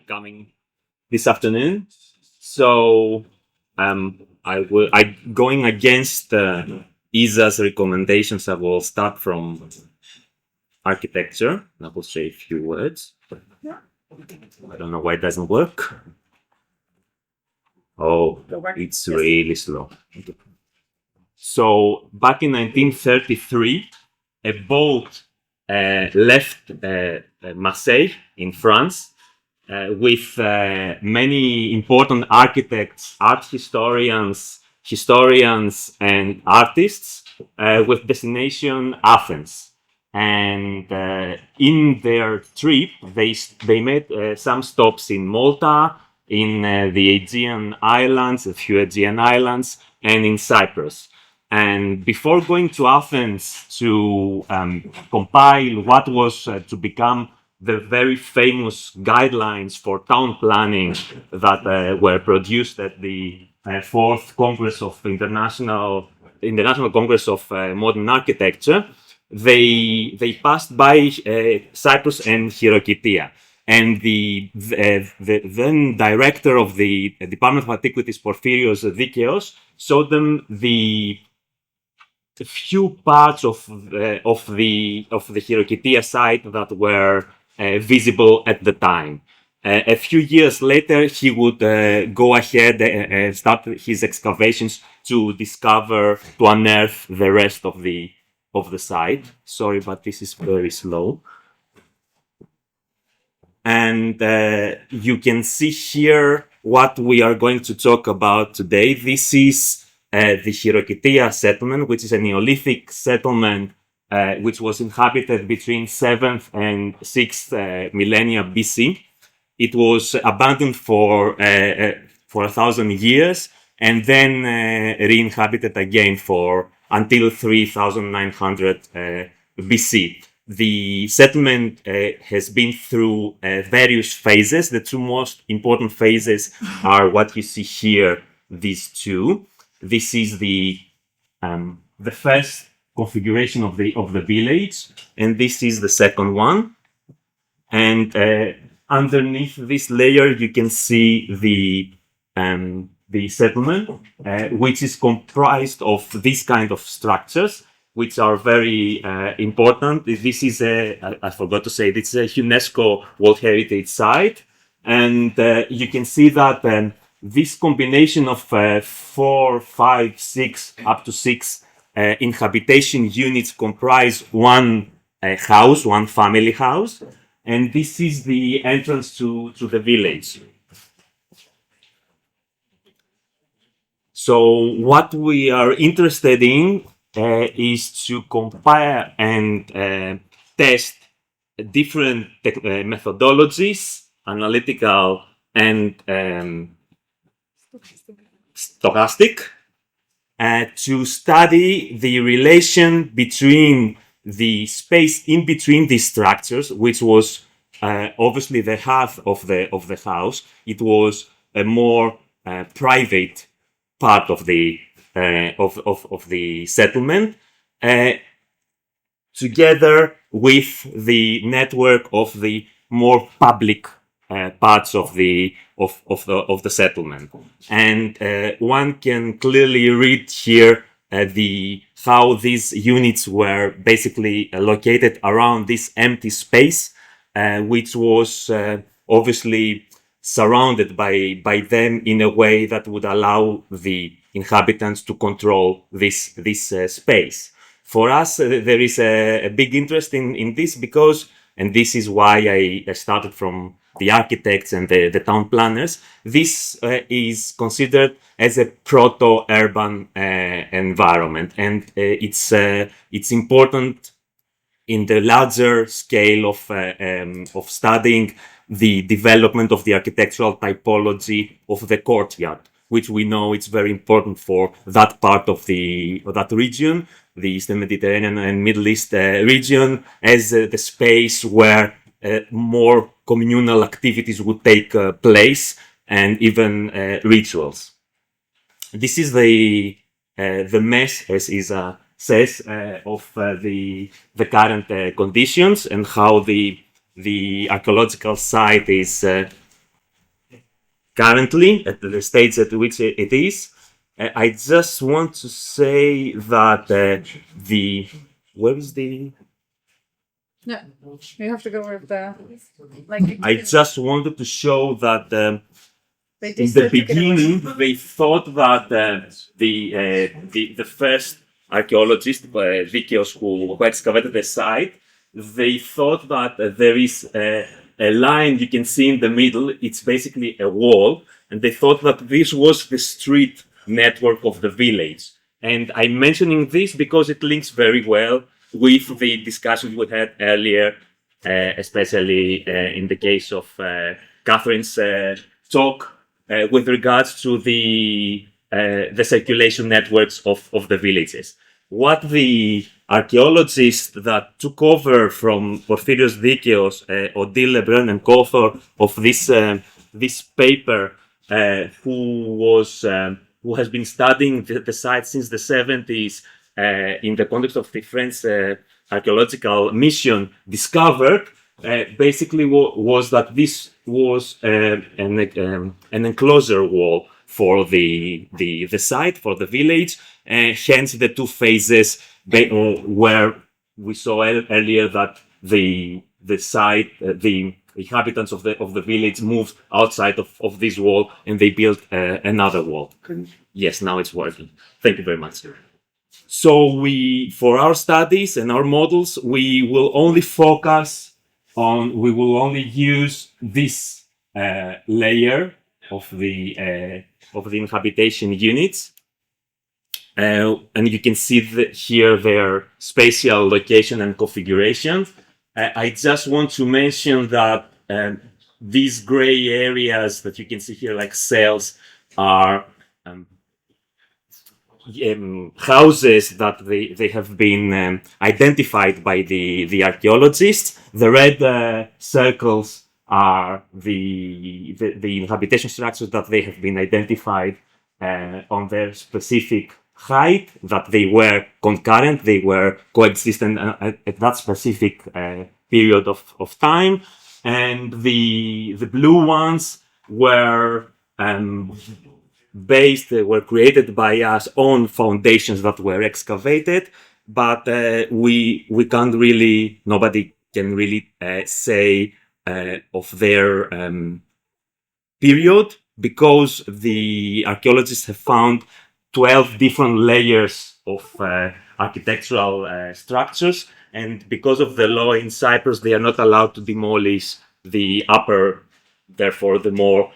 coming this afternoon. So I going against Isa's recommendations. I will start from architecture. I will say a few words. I don't know why it doesn't work. Oh, it's really slow. So back in 1933, a boat left Marseille in France with many important architects, art historians, and artists with destination Athens. And in their trip, they made some stops in Malta, in the Aegean Islands, a few Aegean Islands, and in Cyprus. And before going to Athens to compile what was to become the very famous guidelines for town planning that were produced at the Fourth Congress of International Congress of Modern Architecture, they passed by Cyprus and Choirokitia. And the then director of the Department of Antiquities, Porphyrios Dikeos, showed them the few parts of the Choirokitia site that were visible at the time. A few years later, he would go ahead and start his excavations to unearth the rest of the site. Sorry, but this is very slow. And you can see here what we are going to talk about today. This is the Choirokitia settlement, which is a Neolithic settlement which was inhabited between 7th and 6th millennia BC. It was abandoned for 1,000 years and then re-inhabited again until 3,900 BC. The settlement has been through various phases. The two most important phases are what you see here, these two. This is the first configuration of the village, and this is the second one. And underneath this layer, you can see the settlement, which is comprised of these kind of structures, which are very important. This is I forgot to say, this is a UNESCO World Heritage Site. And you can see that this combination of 4, 5, 6, up to 6 inhabitation units comprise one house, one family house. And this is the entrance to the village. So what we are interested in is to compare and test different methodologies, analytical and stochastic, to study the relation between the space in between these structures, which was obviously the heart of the house. It was a more private part of the settlement, together with the network of the more public parts of the settlement. And one can clearly read here how these units were basically located around this empty space, which was obviously surrounded by them in a way that would allow the inhabitants to control this space. For us, there is a big interest in this because, and this is why I started from the architects and the town planners, this is considered as a proto-urban environment, and it's important in the larger scale of studying the development of the architectural typology of the courtyard, which we know it's very important for that part of that region, the Eastern Mediterranean and Middle East region, as the space where more communal activities would take place and even rituals. This is the mesh, as Isa says, of the current conditions and how the archaeological site is currently at the stage at which it is. I just want to say that where is the Yeah, you have to go with the like. I just wanted to show that in the beginning they thought that the first archaeologist, Vikios, who excavated the site, they thought that there is a line you can see in the middle. It's basically a wall, and they thought that this was the street network of the village. And I'm mentioning this because it links very well with the discussion we had earlier, especially in the case of Catherine's talk with regards to the circulation networks of the villages. What the archaeologists that took over from Porphyrios Dikios, Odile Lebrun, and co-author of this paper, who has been studying the site since the 70s in the context of the French archaeological mission, discovered basically was that this was an enclosure wall for the site, for the village, hence the two phases where we saw earlier that the site, the inhabitants of the village moved outside of this wall and they built another wall. Yes, now it's working. Thank you very much. So for our studies and our models, we will only use this layer of the inhabitation units, and you can see here their spatial location and configuration. I just want to mention that these gray areas that you can see here, like cells, are houses that they have been identified by the archaeologists. The red circles are the inhabitation structures that they have been identified on their specific height, that they were concurrent, they were coexistent at that specific period of time. And the blue ones were were created by us on foundations that were excavated, but nobody can really say of their period, because the archaeologists have found 12 different layers of architectural structures, and because of the law in Cyprus, they are not allowed to demolish the upper, therefore the more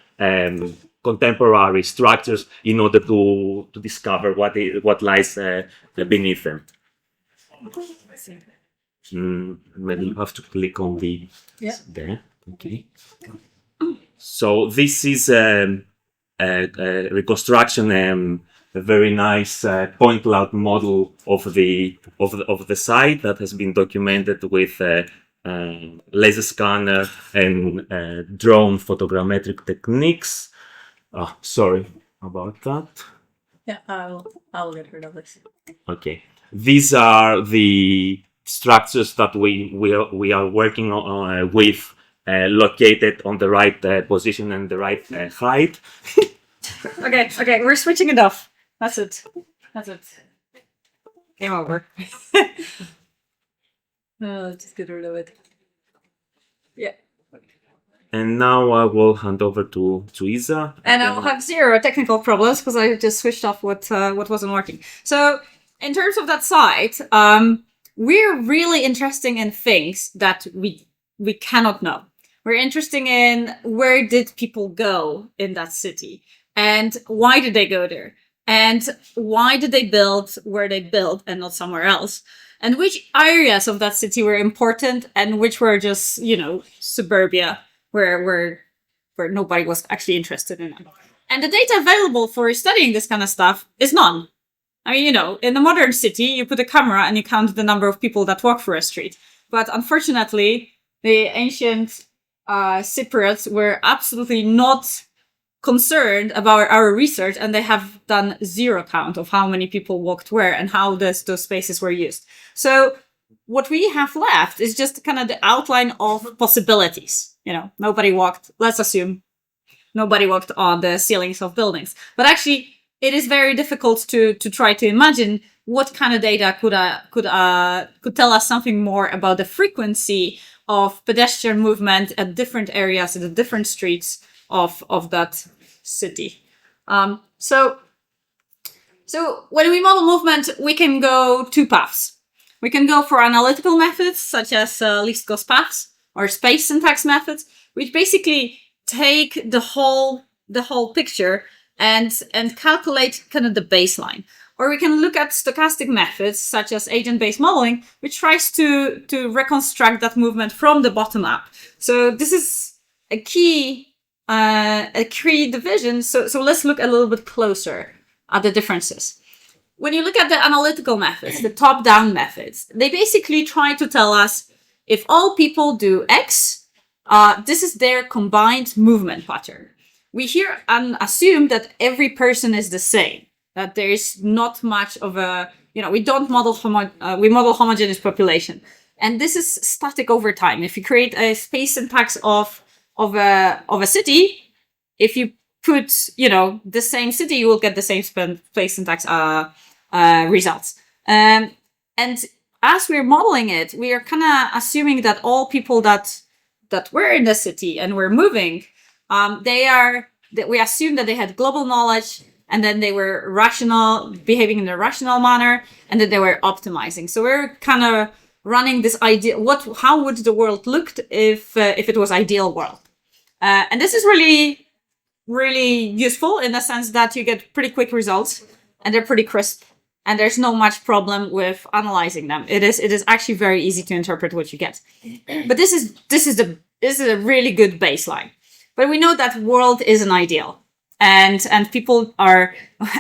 contemporary structures, in order to discover what lies beneath them. Maybe you have to click on the there. Okay. So this is a reconstruction, a very nice point cloud model of the site that has been documented with laser scanner and drone photogrammetric techniques. Sorry about that. Yeah, I'll get rid of this. Okay, these are the structures that we are working on with, located on the right position and the right height. Okay, we're switching it off. That's it. Game over. Just get rid of it. Yeah. And now I will hand over to Isa. And I'll have zero technical problems because I just switched off what wasn't working. So in terms of that site, we're really interested in things that we cannot know. We're interested in where did people go in that city, and why did they go there, and why did they build where they built and not somewhere else, and which areas of that city were important and which were just, suburbia where nobody was actually interested in it. And the data available for studying this kind of stuff is none. I mean, in a modern city, you put a camera and you count the number of people that walk through a street. But unfortunately, the ancient Cypriots were absolutely not concerned about our research, and they have done zero count of how many people walked where and how those spaces were used. So what we have left is just kind of the outline of possibilities. Nobody walked, let's assume, nobody worked on the ceilings of buildings. But actually, it is very difficult to try to imagine what kind of data could tell us something more about the frequency of pedestrian movement at different areas, at the different streets of that city. So when we model movement, we can go two paths. We can go for analytical methods, such as least cost paths or space syntax methods, which basically take the whole picture and calculate kind of the baseline. Or we can look at stochastic methods, such as agent-based modeling, which tries to reconstruct that movement from the bottom up. So this is a key division. So let's look a little bit closer at the differences. When you look at the analytical methods, the top-down methods, they basically try to tell us if all people do X, this is their combined movement pattern. We here assume that every person is the same, that there is not much of a, we don't model we model homogeneous population. And this is static over time. If you create a space syntax of a city, if you put, the same city, you will get the same space syntax results. And as we're modeling it, we are kind of assuming that all people that were in the city and were moving, we assume that they had global knowledge, and then they were behaving in a rational manner, and that they were optimizing. So we're kind of running this idea, how would the world look if it was ideal world? And this is really, really useful in the sense that you get pretty quick results, and they're pretty crisp, and there's no much problem with analyzing them. It is actually very easy to interpret what you get. But this is a really good baseline. But we know that world isn't ideal, and people are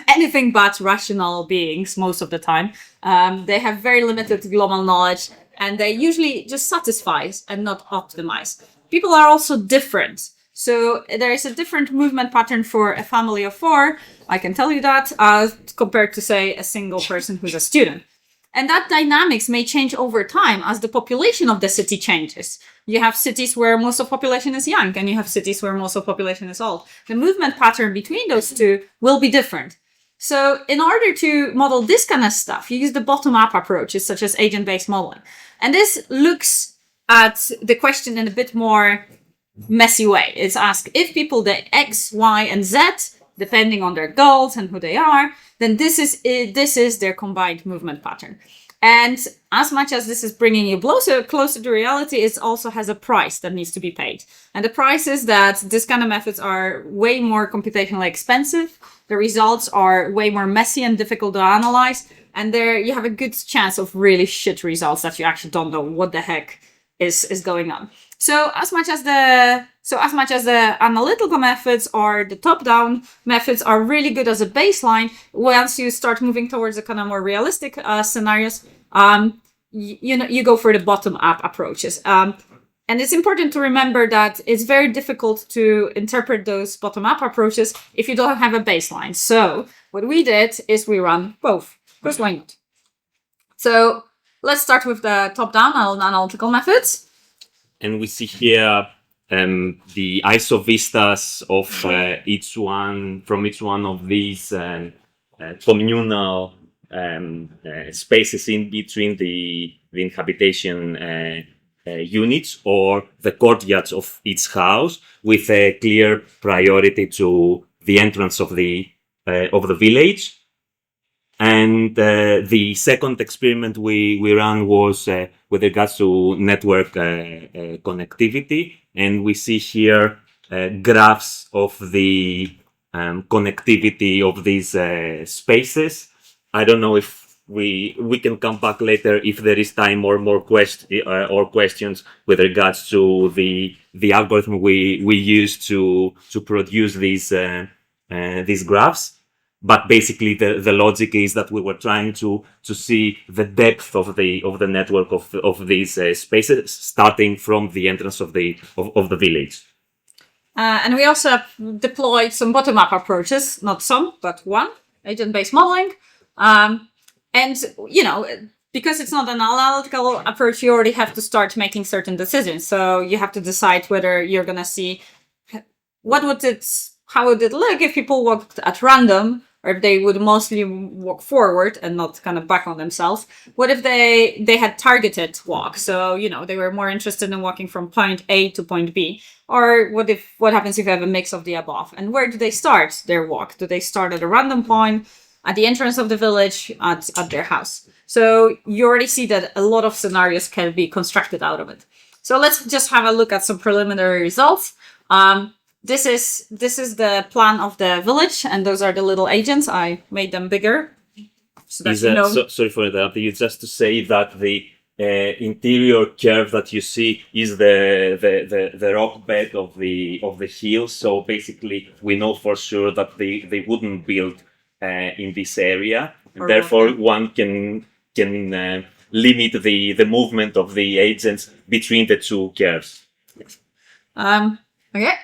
anything but rational beings most of the time. They have very limited global knowledge, and they usually just satisfy and not optimize. People are also different. So there is a different movement pattern for a family of 4, I can tell you that, compared to, say, a single person who's a student. And that dynamics may change over time as the population of the city changes. You have cities where most of the population is young, and you have cities where most of the population is old. The movement pattern between those two will be different. So in order to model this kind of stuff, you use the bottom-up approaches, such as agent-based modeling. And this looks at the question in a bit more messy way. It's asked, if people do X, Y, and Z, depending on their goals and who they are, then this is their combined movement pattern. And as much as this is bringing you closer to reality, it also has a price that needs to be paid. And the price is that this kind of methods are way more computationally expensive. The results are way more messy and difficult to analyze. And there you have a good chance of really shit results that you actually don't know what the heck is going on. So as much as the analytical methods or the top-down methods are really good as a baseline, once you start moving towards the kind of more realistic scenarios, you go for the bottom-up approaches. And it's important to remember that it's very difficult to interpret those bottom-up approaches if you don't have a baseline. So what we did is we run both. Because why not? So let's start with the top-down analytical methods. And we see here the isovistas of each one of these communal spaces in between the inhabitation units, or the courtyards of each house, with a clear priority to the entrance of the village. And the second experiment we ran was with regards to network connectivity, and we see here graphs of the connectivity of these spaces. I don't know if we can come back later if there is time or more questions with regards to the algorithm we use to produce these graphs. But basically, the logic is that we were trying to see the depth of the network of these spaces, starting from the entrance of the village. And we also deployed some bottom-up approaches, not some, but one, agent-based modeling. And because it's not an analytical approach, you already have to start making certain decisions. So you have to decide whether you're going to see how would it look if people walked at random, or if they would mostly walk forward and not kind of back on themselves? What if they had targeted walk? So, they were more interested in walking from point A to point B. Or what happens if you have a mix of the above? And where do they start their walk? Do they start at a random point, at the entrance of the village, at their house? So you already see that a lot of scenarios can be constructed out of it. So let's just have a look at some preliminary results. This is the plan of the village, and those are the little agents. I made them bigger. So that sorry for interrupting you. Just to say that the interior curve that you see is the rock bed of the hill. So basically, we know for sure that they wouldn't build in this area, and therefore one can limit the movement of the agents between the two curves. Yes. Okay.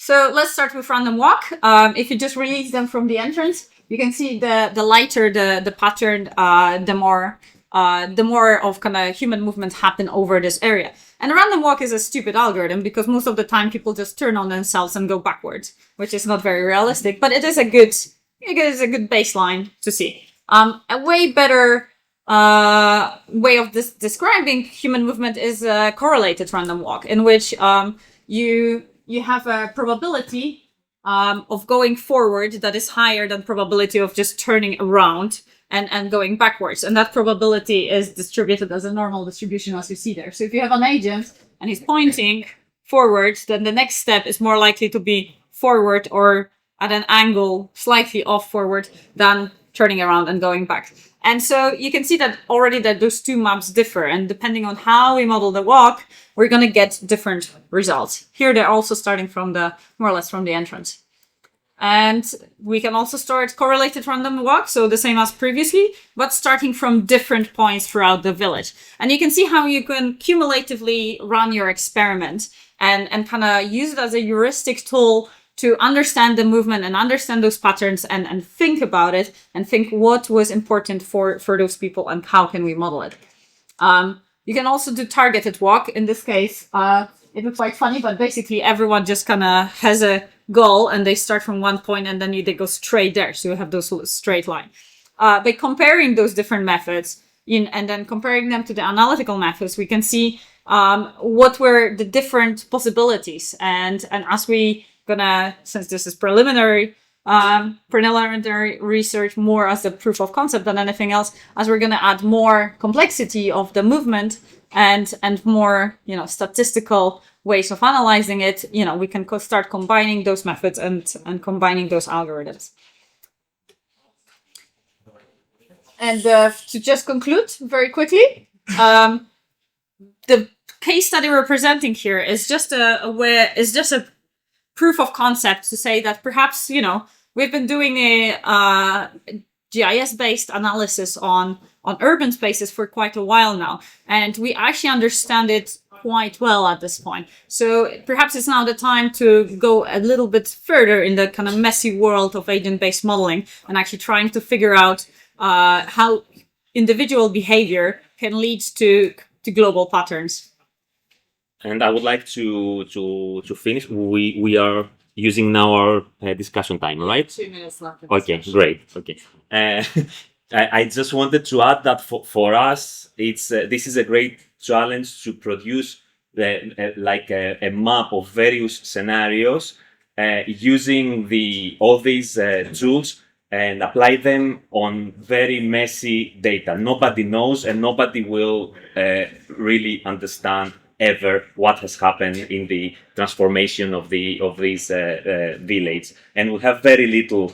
So let's start with random walk. If you just release them from the entrance, you can see the lighter the pattern, the more of kind of human movements happen over this area. And a random walk is a stupid algorithm because most of the time people just turn on themselves and go backwards, which is not very realistic, but it is a good baseline to see. A way better way of describing human movement is a correlated random walk, in which you have a probability of going forward that is higher than probability of just turning around and going backwards. And that probability is distributed as a normal distribution, as you see there. So if you have an agent and he's pointing forward, then the next step is more likely to be forward or at an angle slightly off forward than turning around and going back. And so you can see that already that those two maps differ, and depending on how we model the walk, we're going to get different results. Here they're also starting from more or less from the entrance. And we can also start correlated random walk, so the same as previously, but starting from different points throughout the village. And you can see how you can cumulatively run your experiment and kind of use it as a heuristic tool to understand the movement and understand those patterns and think about it and think what was important for those people and how can we model it. You can also do targeted walk. In this case, it looks quite funny, but basically everyone just kind of has a goal and they start from one point and then they go straight there. So you have those straight line. By comparing those different methods and then comparing them to the analytical methods, we can see what were the different possibilities. And as we since this is preliminary research more as a proof of concept than anything else, as we're going to add more complexity of the movement and more, statistical ways of analyzing it, we can start combining those methods and combining those algorithms. And to just conclude very quickly, the case study we're presenting here is just a proof of concept to say that perhaps, we've been doing a GIS-based analysis on urban spaces for quite a while now, and we actually understand it quite well at this point. So perhaps it's now the time to go a little bit further in the kind of messy world of agent-based modeling and actually trying to figure out how individual behavior can lead to global patterns. And I would like to finish. We are using now our discussion time, right? 2 minutes left. Okay, great. Okay. I just wanted to add that for us, this is a great challenge to produce a map of various scenarios using all these tools and apply them on very messy data. Nobody knows and nobody will really understand ever what has happened in the transformation of these villages, and we have very little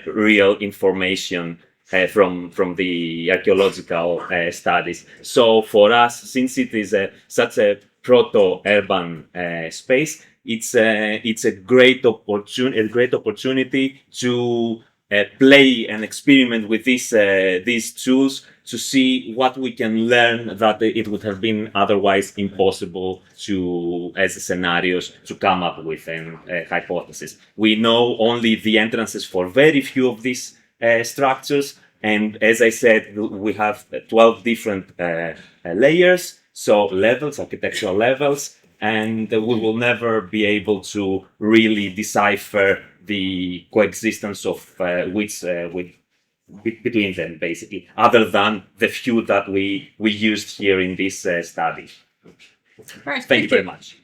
real information from the archaeological studies. So for us, since it is such a proto-urban space, it's a great opportunity to play and experiment with these tools to see what we can learn that it would have been otherwise impossible as scenarios to come up with a hypothesis. We know only the entrances for very few of these structures, and as I said, we have 12 different layers, so levels, architectural levels, and we will never be able to really decipher the coexistence of between them, basically, other than the few that we used here in this study. Right, Thank you very much.